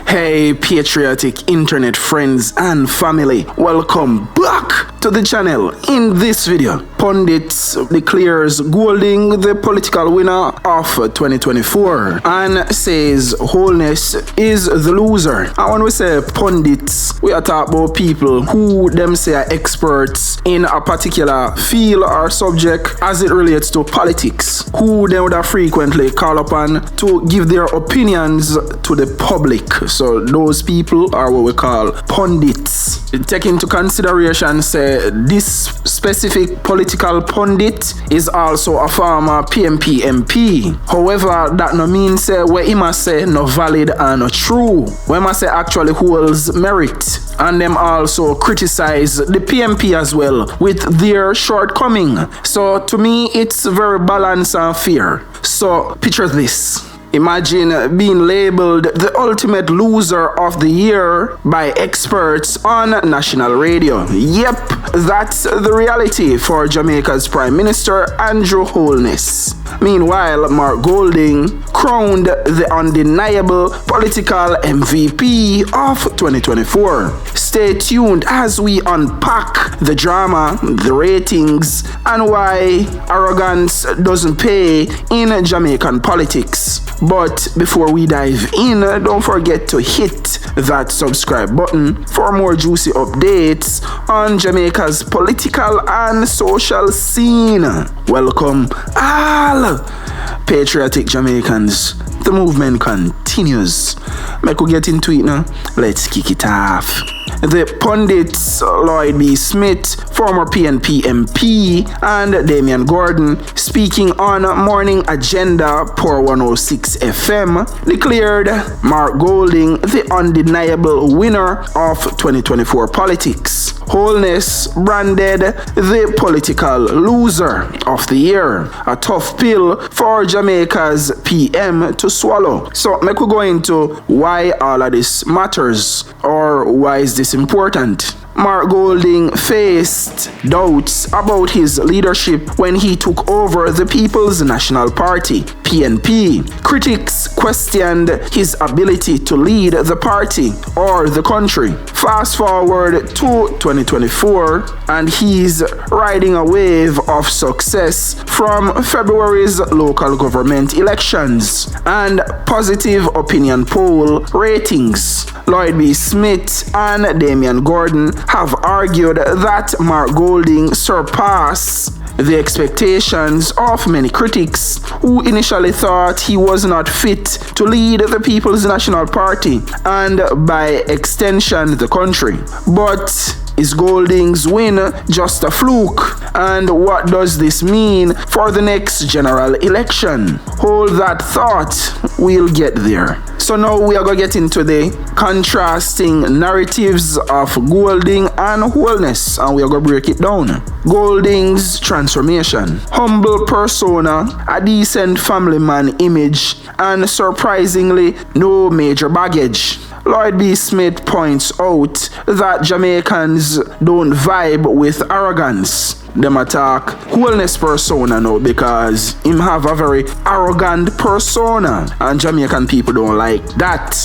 Hey patriotic internet friends and family, welcome back to the channel. In this video, pundits declares Golding the political winner of 2024 and says Holness is the loser. And when we say pundits, we are talking about people who them say are experts in a particular field or subject as it relates to politics, who they would have frequently call upon to give their opinions to the public. So those people are what we call pundits. Take into consideration, say, this specific political pundit is also a former PNP MP. However, that no means say what he must say no valid and no true. What must say actually holds merit. And them also criticize the PNP as well with their shortcoming. So to me, it's very balanced and fair. So picture this. Imagine being labeled the ultimate loser of the year by experts on national radio. Yep, that's the reality for Jamaica's Prime Minister Andrew Holness. Meanwhile, Mark Golding crowned the undeniable political MVP of 2024. Stay tuned as we unpack the drama, the ratings, and why arrogance doesn't pay in Jamaican politics. But before we dive in, don't forget to hit that subscribe button for more juicy updates on Jamaica's political and social scene. Welcome all patriotic Jamaicans. The movement continues. Make we get into it now. Let's kick it off. The pundits Lloyd B. Smith, former PNP MP, and Damian Gordon, speaking on Morning Agenda per 106 FM, declared Mark Golding the undeniable winner of 2024 politics. Holness branded the political loser of the year. A tough pill for Jamaica's PM to swallow. So make we go into why all of this matters, or why is this important. Mark Golding faced doubts about his leadership when he took over the People's National Party, PNP. Critics questioned his ability to lead the party or the country. Fast forward to 2024, and he's riding a wave of success from February's local government elections and positive opinion poll ratings. Lloyd B. Smith and Damian Gordon have argued that Mark Golding surpassed the expectations of many critics who initially thought he was not fit to lead the People's National Party and by extension the country. But is Golding's win just a fluke? And what does this mean for the next general election? Hold that thought, we'll get there. So now we are going to get into the contrasting narratives of Golding and Holness, and we are going to break it down. Golding's transformation. Humble persona, a decent family man image, and surprisingly no major baggage. Lloyd B. Smith points out that Jamaicans don't vibe with arrogance. Them attack Holness persona now because him have a very arrogant persona and Jamaican people don't like that.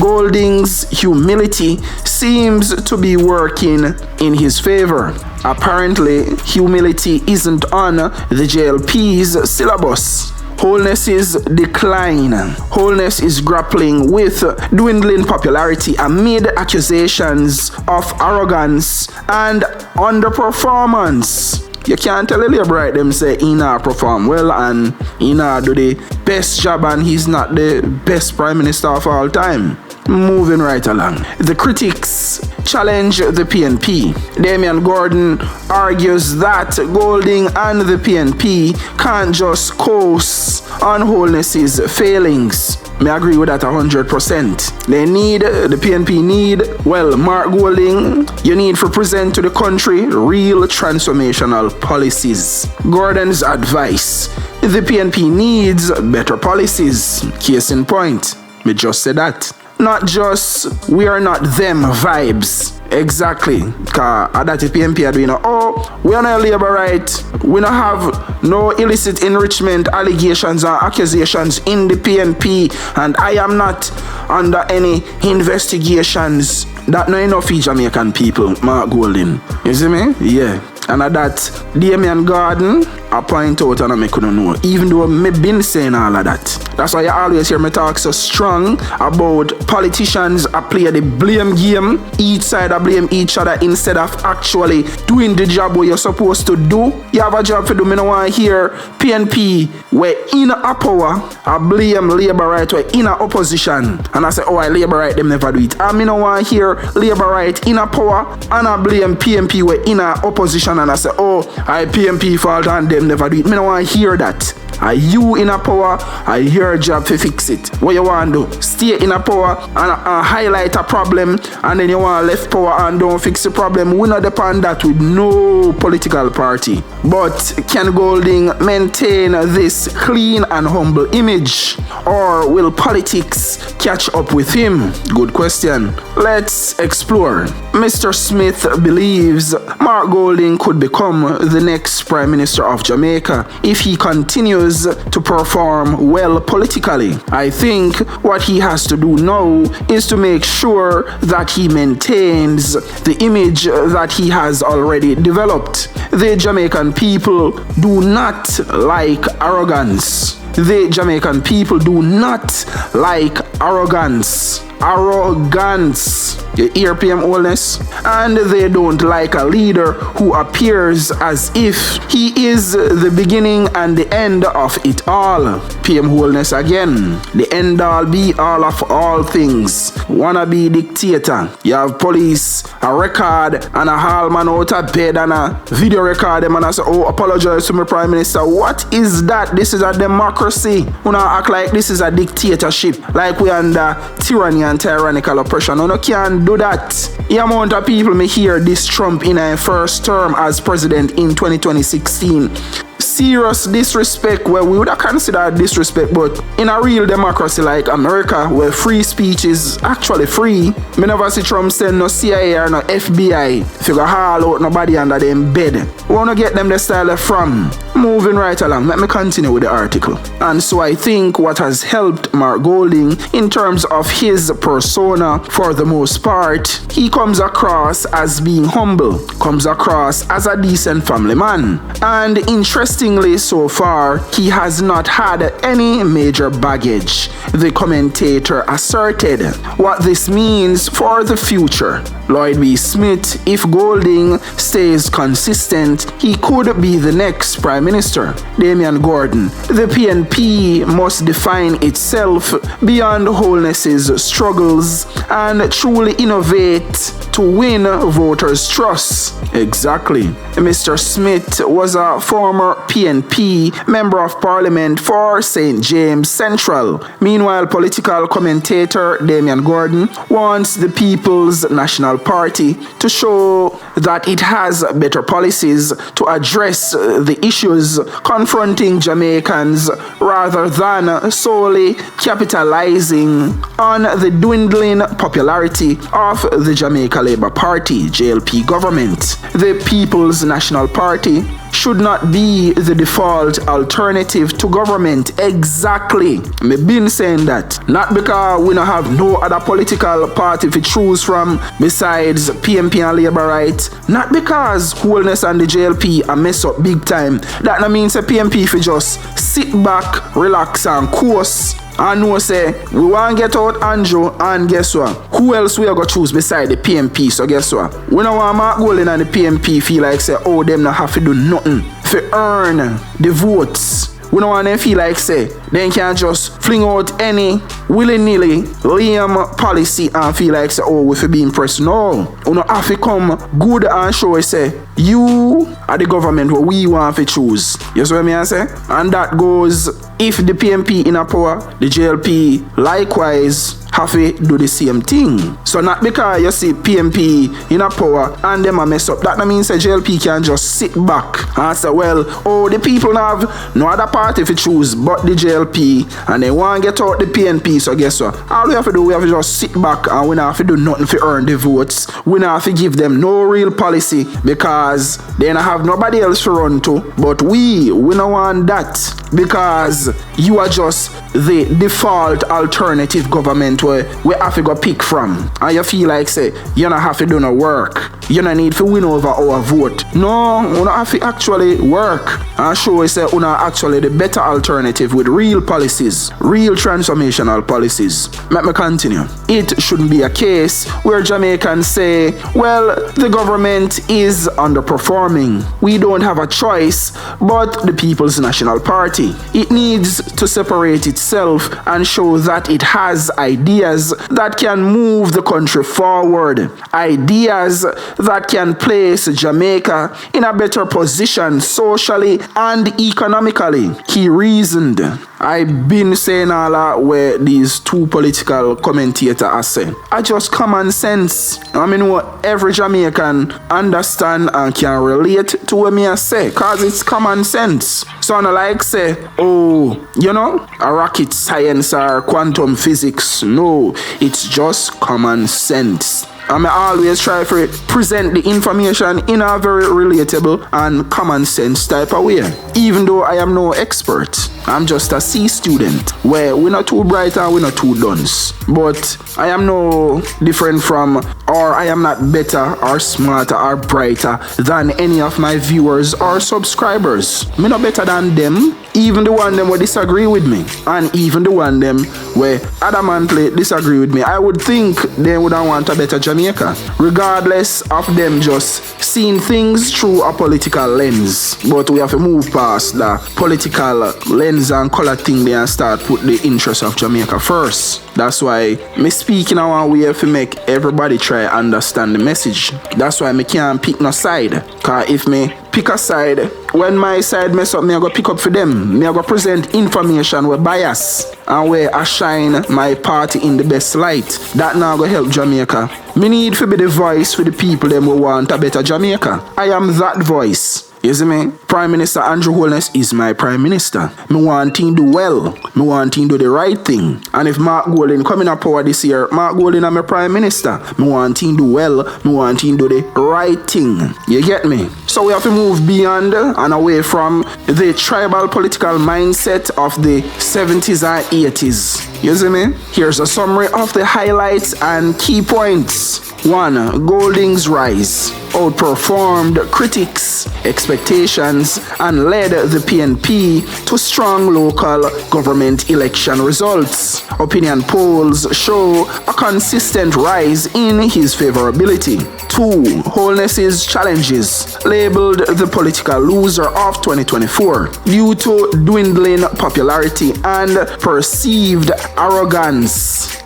Golding's humility seems to be working in his favor. Apparently, humility isn't on the JLP's syllabus. Holness's decline. Holness is grappling with dwindling popularity amid accusations of arrogance and underperformance. You can't tell a labor right them say he not perform well and he not do the best job and he's not the best prime minister of all time. Moving right along. The critics challenge the PNP. Damian Gordon argues that Golding and the PNP can't just coast on Holness's failings. I agree with that 100%. The PNP need, well, Mark Golding, you need to present to the country real transformational policies. Gordon's advice, the PNP needs better policies. Case in point, me just said that. not just we are not them vibes. Exactly, because that the PNP are doing, oh, we are not labor right, we don't have no illicit enrichment allegations or accusations in the PNP, and I am not under any investigations. That not enough for Jamaican people, Mark Golding. You see me? Yeah. And at that, Damien Gordon, I point out and I couldn't know. Even though me been saying all of that. That's why you always hear me talk so strong about politicians I play the blame game. Each side I blame each other instead of actually doing the job what you're supposed to do. You have a job to do. Me no want to hear PNP where in a power I blame Labour right where in a opposition. And I say, oh, I Labour right them never do it. I me no want to hear Labour right in a power and I blame PNP where in a opposition. And I say, oh, I PNP fault and them never do it. Me no want to hear that. Are you in a power? Are your job to fix it? What you want to do? Stay in a power and highlight a problem, and then you want left power and don't fix the problem. We not depend that with no political party. But can Golding maintain this clean and humble image, or will politics catch up with him? Good question. Let's explore. Mr. Smith believes Mark Golding could become the next Prime Minister of Jamaica if he continues to perform well politically. I think what he has to do now is to make sure that he maintains the image that he has already developed. The Jamaican people do not like arrogance. The Jamaican people do not like arrogance. Arrogance. You hear PM Holness? And they don't like a leader who appears as if he is the beginning and the end of it all. PM Holness again. The end all be all of all things. Wannabe dictator. You have police, a record, and a hall man out of bed and a video record them and I say, oh, apologize to my Prime Minister. What is that? This is a democracy. We not act like this is a dictatorship. Like we under tyranny and tyrannical oppression. No can't do that. The amount of people may hear this Trump in a first term as president in 2016. Serious disrespect where we would have considered disrespect, but in a real democracy like America where free speech is actually free, me never see Trump send no CIA or no FBI figure haul out nobody under them bed. We wanna get them the style from. Moving right along, let me continue with the article. And so I think what has helped Mark Golding in terms of his persona, for the most part, he comes across as being humble, comes across as a decent family man. And interestingly so far, he has not had any major baggage, the commentator asserted. What this means for the future. Lloyd B. Smith, if Golding stays consistent, he could be the next Prime Minister. Damien Gordon, the PNP must define itself beyond Holness's struggles and truly innovate to win voters' trust. Exactly. Mr. Smith was a former PNP Member of Parliament for St. James Central. Meanwhile, political commentator Damien Gordon wants the People's National Party to show that it has better policies to address the issues confronting Jamaicans rather than solely capitalizing on the dwindling popularity of the Jamaica Labour Party, JLP government. The People's National Party should not be the default alternative to government. Exactly. Me been saying that. Not because we don't have no other political party to choose from besides PNP and Labour right. Not because Holness and the JLP are mess up big time. That no means a PNP for just sit back, relax and course. And no say, we want to get out Andrew, and guess what? Who else we are going to choose beside the PNP? So guess what? We don't want Mark Golding and the PNP feel like say, oh, them not have to do nothing to earn the votes. We don't want them feel like say, they can just fling out any willy-nilly lame policy and feel like say, oh, we feel be impressed. No. We don't have to come good and show say, you are the government what we want to choose. You see what I say? And that goes, if the PNP in a power, the JLP likewise have to do the same thing. So not because you see PNP in a power and them a mess up, that means the JLP can just sit back and say, well, oh, the people have no other party to choose but the JLP. JLP and they want to get out the PNP. So guess what? All we have to do, we have to just sit back and we don't have to do nothing to earn the votes. We don't have to give them no real policy because they don't have nobody else to run to. But we don't want that because you are just the default alternative government where we have to go pick from. And you feel like say, you don't have to do no work. You don't need to win over our vote. No, we don't have to actually work and show us that we are actually the better alternative with real policies, real transformational policies. Let me continue. It shouldn't be a case where Jamaicans say, well, the government is underperforming. We don't have a choice but the People's National Party. It needs to separate itself and show that it has ideas that can move the country forward. Ideas that can place Jamaica in a better position socially and economically. He reasoned. I've been saying all that where these two political commentators are saying. I just common sense. I mean what every Jamaican understand and can relate to what me I say. Cause it's common sense. So I like say, oh, you know, a rocket science or quantum physics. No, it's just common sense. I always try to present the information in a very relatable and common sense type of way. Even though I am no expert, I'm just a C student where we're not too bright and we're not too dunce. But I am no different from, or I am not better or smarter or brighter than any of my viewers or subscribers. Me not better than them, even the one them will disagree with me, and even the one them where adamantly disagree with me. I would think they wouldn't want a better Jamaica, regardless of them just seeing things through a political lens. But we have to move past the political lens and color thing there and start put the interest of Jamaica first. That's why me speaking in one way to make everybody try understand the message. That's why me can't pick no side. Cause if me pick a side, when my side mess up, me I go pick up for them. Me I go present information with bias and where I shine my party in the best light. That now go help Jamaica. Me need to be the voice for the people them who want a better Jamaica. I am that voice. You see me? Prime Minister Andrew Holness is my Prime Minister. Me want him do well. Me want him do the right thing. And if Mark Golding coming up power this year, Mark Golding is my Prime Minister. Me want him do well. Me want him do the right thing. You get me? So we have to move beyond and away from the tribal political mindset of the 70s and 80s. You see me? Here's a summary of the highlights and key points. 1. Golding's rise outperformed critics' expectations and led the PNP to strong local government election results. Opinion polls show a consistent rise in his favorability. 2. Holness's challenges labeled the political loser of 2024 due to dwindling popularity and perceived arrogance.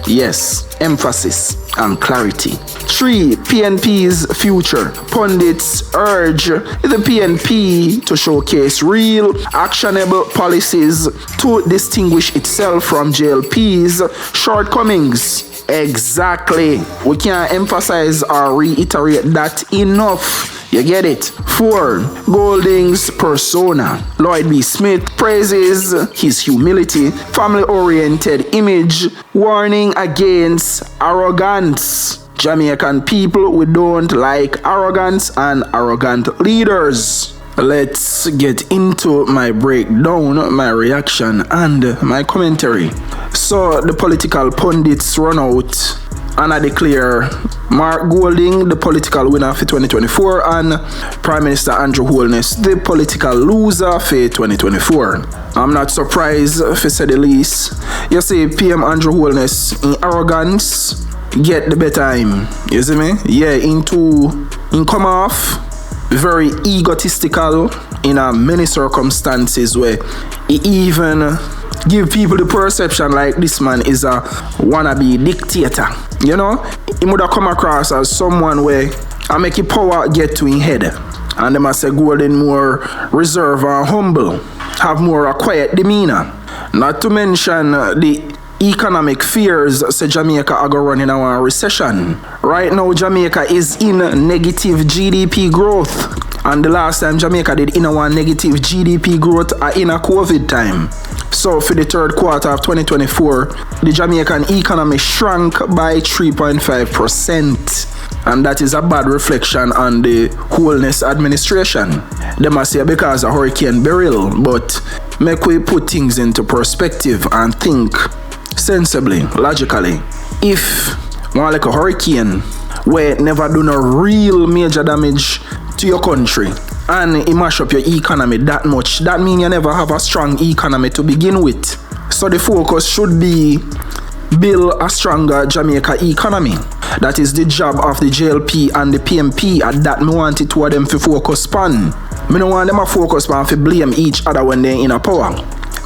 Yes, emphasis and clarity. 3. PNP's future. Pundits urge the PNP to showcase real, actionable policies to distinguish itself from JLP's shortcomings. Exactly. We can't emphasize or reiterate that enough. You get it? 4. Golding's persona. Lloyd B. Smith praises his humility, family-oriented image, warning against arrogance. Jamaican people, we don't like arrogance and arrogant leaders. Let's get into my breakdown, my reaction, and my commentary. So the political pundits run out and I declare Mark Golding the political winner for 2024 and Prime Minister Andrew Holness the political loser for 2024. I'm not surprised, to say the least. You see, PM Andrew Holness in arrogance get the better time. You see me? Yeah, in come off very egotistical in many circumstances where he even give people the perception like this man is a wannabe dictator. You know, he would have come across as someone where I make his power get to his head. And them I say Golding more reserved and humble, have more a quiet demeanor. Not to mention the economic fears say Jamaica are going running a recession. Right now Jamaica is in negative GDP growth. And the last time Jamaica did in a one negative GDP growth in a COVID time. So for the third quarter of 2024, the Jamaican economy shrank by 3.5%. And that is a bad reflection on the Holness administration. They must say because of Hurricane Beryl, but make we put things into perspective and think sensibly, logically. If one like a hurricane where never do no real major damage to your country and it mash up your economy that much, that means you never have a strong economy to begin with. So the focus should be build a stronger Jamaica economy. That is the job of the JLP and the PNP, and that me want it to them to focus on. Me don't want them to focus on to blame each other when they're in a power.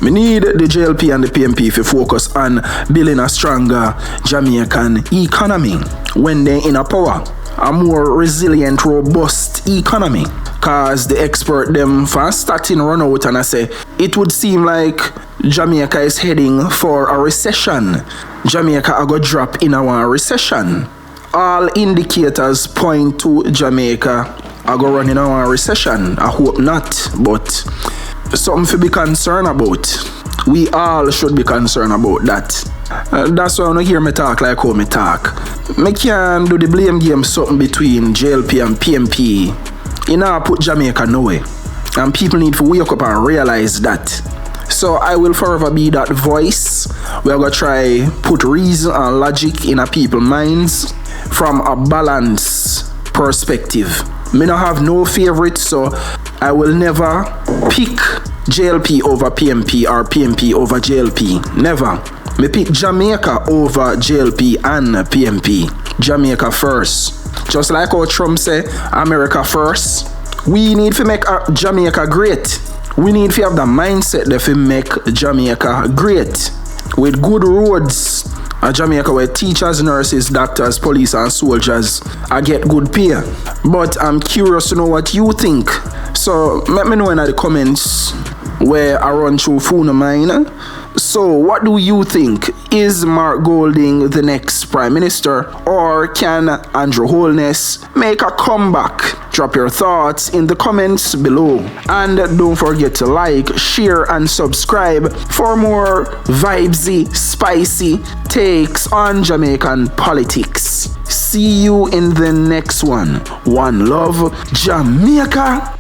Me need the JLP and the PNP to focus on building a stronger Jamaican economy when they're in a power. A more resilient, robust economy. Cause the expert them fast starting run out and I say it would seem like Jamaica is heading for a recession. Jamaica are going to drop in a recession. All indicators point to Jamaica are going to run in a recession. I hope not, but something to be concerned about. We all should be concerned about that. That's why I don't hear me talk like how me talk. Me can do the blame game something between JLP and PNP. You know, put Jamaica nowhere. And people need to wake up and realize that. So I will forever be that voice. We're going to try put reason and logic in a people's minds from a balanced perspective. Me not have no favorite, so I will never pick JLP over PNP or PNP over JLP. Never. Me pick Jamaica over JLP and PNP. Jamaica first. Just like how Trump say, America first. We need to make Jamaica great. We need to have the mindset that we make Jamaica great. With good roads. A Jamaica where teachers, nurses, doctors, police and soldiers get good pay. But I'm curious to know what you think. So let me know in the comments where I run through phone of mine. So what do you think? Is Mark Golding the next Prime Minister? Or can Andrew Holness make a comeback? Drop your thoughts in the comments below. And don't forget to like, share and subscribe for more vibesy, spicy takes on Jamaican politics. See you in the next one. One love, Jamaica.